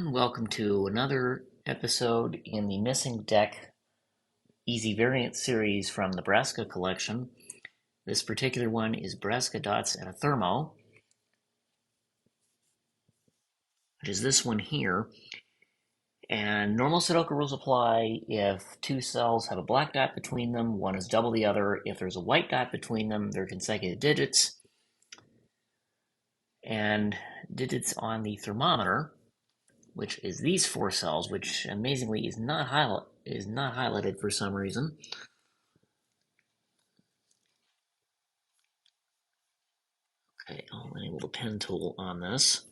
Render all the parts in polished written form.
everyone. Welcome to another episode in the Missing Deck Easy Variant series from the Brassica collection. This particular one is Brassica Dots and a Thermo, which is this one here. And normal Sudoku rules apply if two cells have a black dot between them, one is double the other. If there's a white dot between them, they're consecutive digits. And digits on the thermometer, which is these four cells, which amazingly is not highlighted for some reason. Okay, I'll enable the pen tool on this.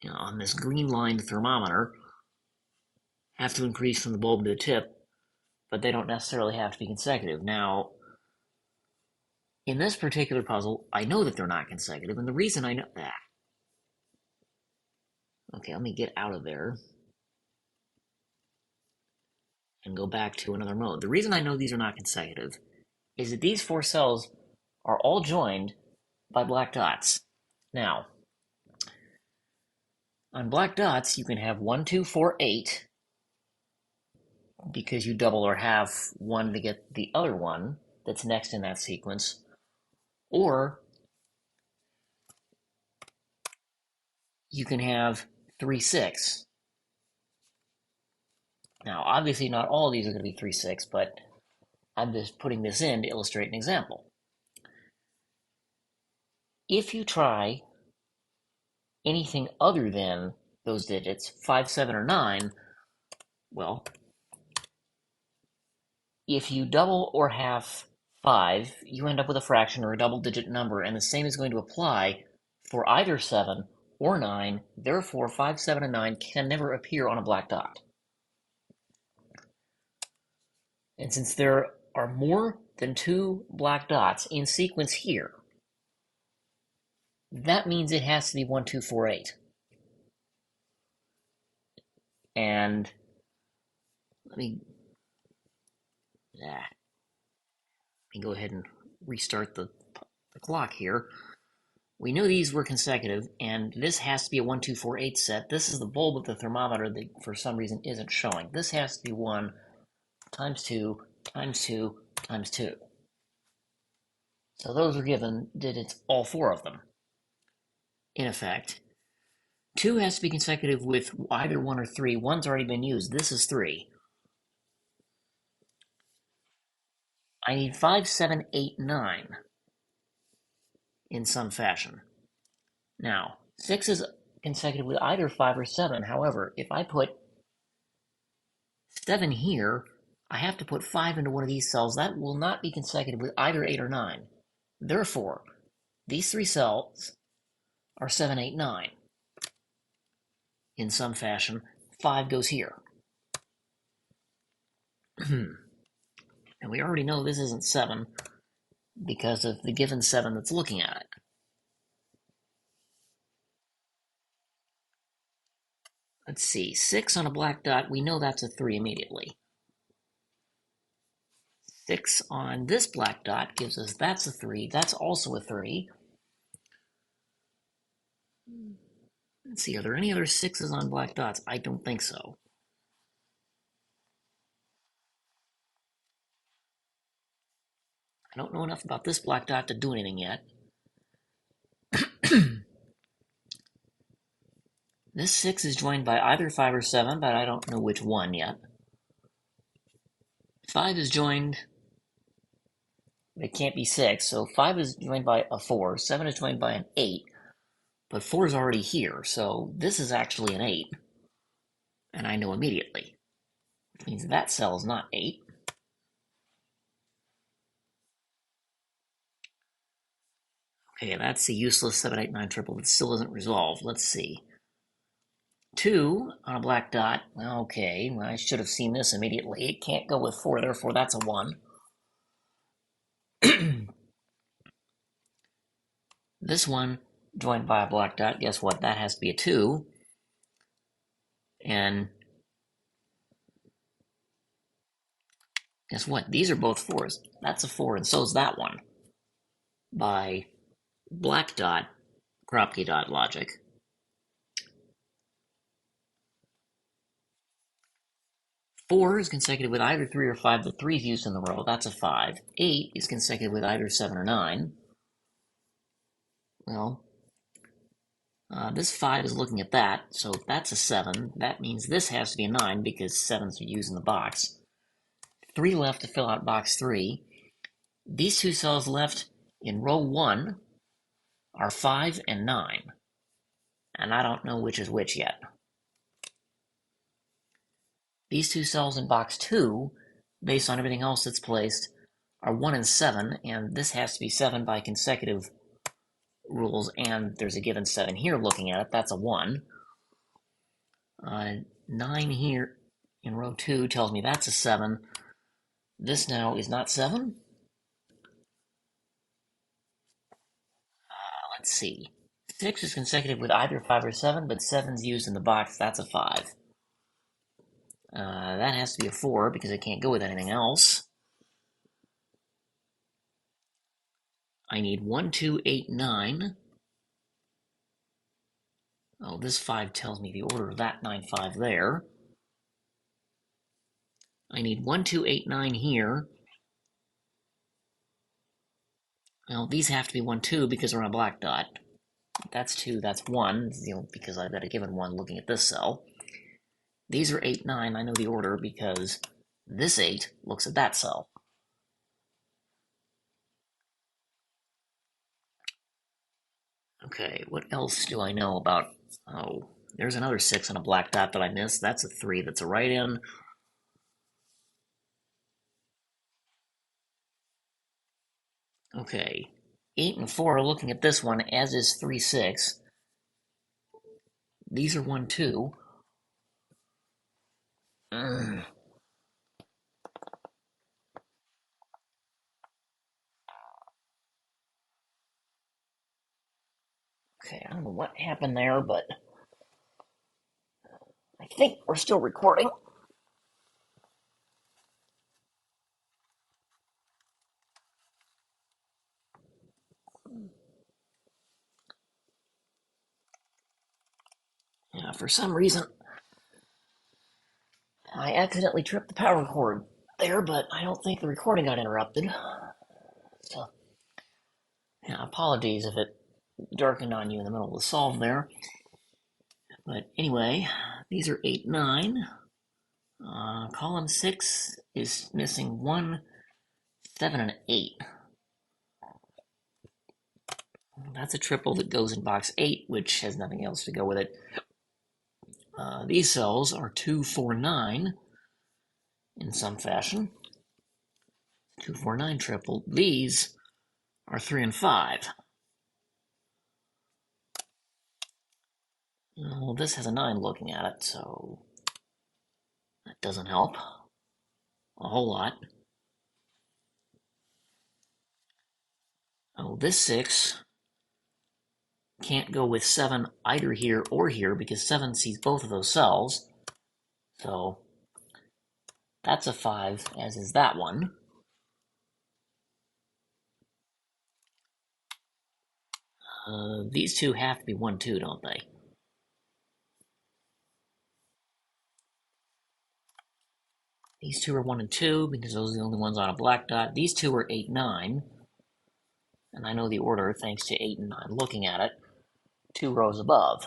Now, on this green-lined thermometer, have to increase from the bulb to the tip, but they don't necessarily have to be consecutive. Now, in this particular puzzle, I know that they're not consecutive, and the reason I know that. Okay, let me get out of there and go back to another mode. The reason I know these are not consecutive is that these four cells are all joined by black dots. Now, on black dots, you can have 1, 2, 4, 8, because you double or half one to get the other one that's next in that sequence, or you can have 3, 6. Now, obviously not all of these are going to be 3, 6, but I'm just putting this in to illustrate an example. If you try anything other than those digits, 5, 7, or 9, well, if you double or half 5, you end up with a fraction or a double-digit number, and the same is going to apply for either 7 or 9. Therefore, 5, 7, and 9 can never appear on a black dot. And since there are more than 2 black dots in sequence here, that means it has to be 1, 2, 4, 8. And let me go ahead and restart the clock here. We knew these were consecutive, and this has to be a 1, 2, 4, 8 set. This is the bulb of the thermometer that for some reason isn't showing. This has to be 1 times 2 times 2 times 2. So those are given digits, all 4 of them. In effect, 2 has to be consecutive with either 1 or 3. 1's already been used. This is 3. I need 5, 7, 8, 9 in some fashion. Now, 6 is consecutive with either 5 or 7. However, if I put 7 here, I have to put 5 into one of these cells. That will not be consecutive with either 8 or 9. Therefore, these 3 cells are 7, 8, 9. In some fashion, 5 goes here. And we already know this isn't 7 because of the given 7 that's looking at it. Let's see, 6 on a black dot, we know that's a 3 immediately. 6 on this black dot gives us that's a 3, that's also a 3. Let's see, are there any other 6s on black dots? I don't think so. I don't know enough about this black dot to do anything yet. This 6 is joined by either 5 or 7, but I don't know which one yet. 5 is joined, it can't be 6, so 5 is joined by a 4, 7 is joined by an 8, but 4 is already here, so this is actually an 8, and I know immediately, which means that cell is not 8. Okay, that's the useless 7, 8, 9 triple that still isn't resolved. Let's see. 2 on a black dot. Okay, well, I should have seen this immediately. It can't go with 4, therefore that's a 1. This one, joined by a black dot, guess what? That has to be a 2. And guess what? These are both 4s. That's a 4, and so is that one. By black dot, Kropke dot logic. 4 is consecutive with either 3 or 5, but 3 is used in the row. That's a 5. 8 is consecutive with either 7 or 9. Well, this 5 is looking at that, so that's a 7. That means this has to be a 9 because 7s are used in the box. 3 left to fill out box 3. These two cells left in row 1 are 5 and 9. And I don't know which is which yet. These two cells in box 2, based on everything else that's placed, are 1 and 7, and this has to be 7 by consecutive rules, and there's a given 7 here looking at it. That's a 1. 9 here in row 2 tells me that's a 7. This now is not 7. Let's see. 6 is consecutive with either 5 or 7, but 7's used in the box. That's a 5. That has to be a 4 because it can't go with anything else. I need 1, 2, 8, 9. Oh, this 5 tells me the order of that 9, 5 there. I need 1, 2, 8, 9 here. Well, these have to be 1, 2 because they're on a black dot. That's 2, that's 1, because I've got a given 1 looking at this cell. These are 8, 9. I know the order because this 8 looks at that cell. Okay, what else do I know about... Oh, there's another 6 on a black dot that I missed. That's a 3. That's a write-in. Okay, 8 and 4 are looking at this one, as is 3, 6. These are 1, 2. Okay, I don't know what happened there, but I think we're still recording. Yeah, for some reason, I accidentally tripped the power cord there, but I don't think the recording got interrupted. So, yeah, apologies if it darkened on you in the middle of the solve there. But anyway, these are 8, 9. Column 6 is missing 1, 7, and 8. That's a triple that goes in box 8, which has nothing else to go with it. These cells are 2, 4, 9 in some fashion. 2, 4, 9 triple. These are 3 and 5. Well, this has a 9 looking at it, so that doesn't help a whole lot. Oh, this 6 can't go with 7 either here or here because 7 sees both of those cells. So that's a 5, as is that one. These two have to be 1, 2, don't they? These two are 1 and 2 because those are the only ones on a black dot. These two are 8, 9. And I know the order thanks to 8 and 9 looking at it 2 rows above.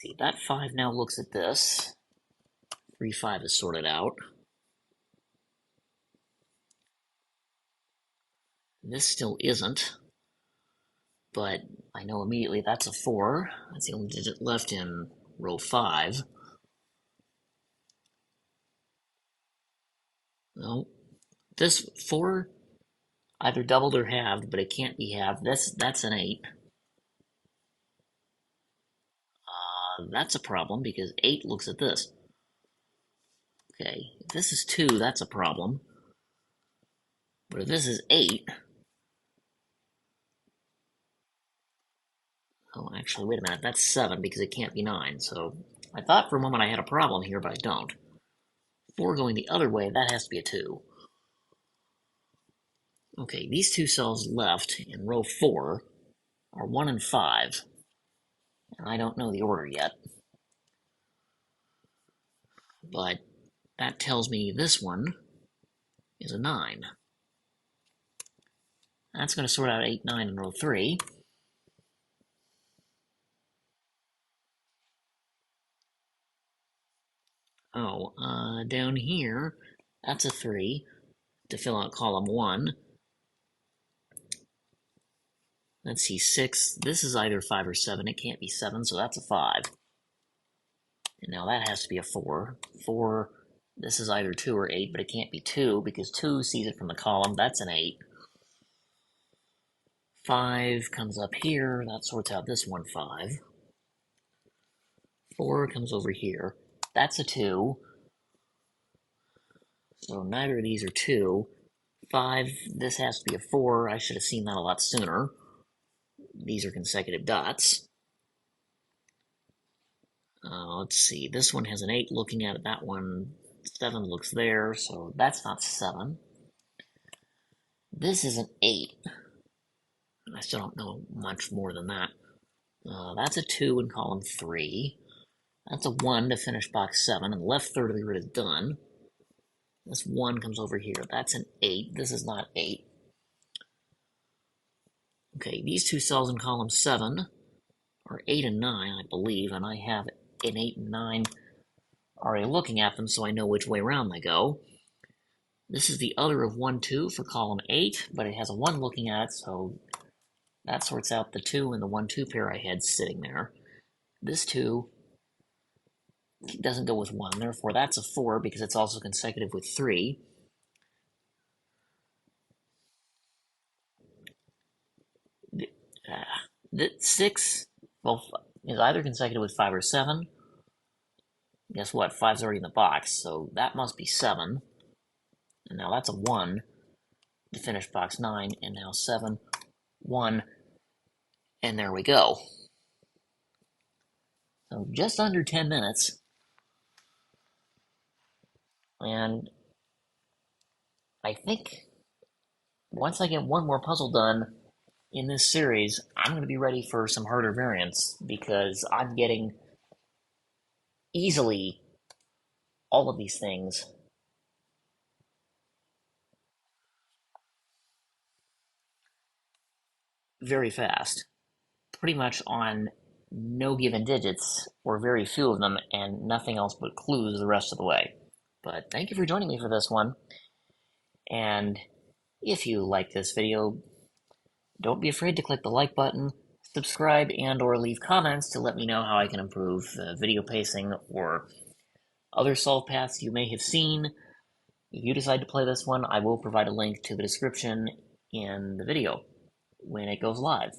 See, that 5 now looks at this. 3, 5 is sorted out. This still isn't, but I know immediately that's a 4. That's the only digit left in row 5. No, this 4 either doubled or halved, but it can't be halved. That's an 8. That's a problem because 8 looks at this. Okay, if this is 2, that's a problem. But if this is 8... Oh, actually, wait a minute. That's 7 because it can't be 9. So I thought for a moment I had a problem here, but I don't. 4 going the other way, that has to be a 2. Okay, these two cells left in row 4 are 1 and 5. And I don't know the order yet. But that tells me this one is a 9. That's going to sort out 8, 9 in row 3. Oh, down here, that's a 3 to fill out column 1. Let's see, 6. This is either 5 or 7. It can't be 7, so that's a 5. And now that has to be a 4. 4, this is either 2 or 8, but it can't be 2 because 2 sees it from the column. That's an 8. 5 comes up here. That sorts out this one 5. 4 comes over here. That's a 2. So neither of these are 2. 5, this has to be a 4. I should have seen that a lot sooner. These are consecutive dots. Let's see, this one has an 8 looking at it, that one, 7 looks there, so that's not 7. This is an 8. I still don't know much more than that. That's a 2 in column 3. That's a 1 to finish box 7, and the left third of the grid is done. This 1 comes over here. That's an 8. This is not 8. Okay, these two cells in column 7 are 8 and 9, I believe, and I have an 8 and 9 already looking at them, so I know which way around they go. This is the other of 1, 2 for column 8, but it has a 1 looking at it, so that sorts out the 2 and the 1, 2 pair I had sitting there. This 2 doesn't go with 1, therefore that's a 4 because it's also consecutive with 3. The 6, well, is either consecutive with 5 or 7. Guess what? 5's already in the box, so that must be 7. And now that's a 1 to finish box 9, and now 7, 1, and there we go. So just under 10 minutes. And I think once I get one more puzzle done in this series, I'm going to be ready for some harder variants because I'm getting easily all of these things very fast, pretty much on no given digits, or very few of them, and nothing else but clues the rest of the way. But thank you for joining me for this one, and if you like this video, don't be afraid to click the like button, subscribe, and or leave comments to let me know how I can improve video pacing or other solve paths you may have seen. If you decide to play this one, I will provide a link to the description in the video when it goes live.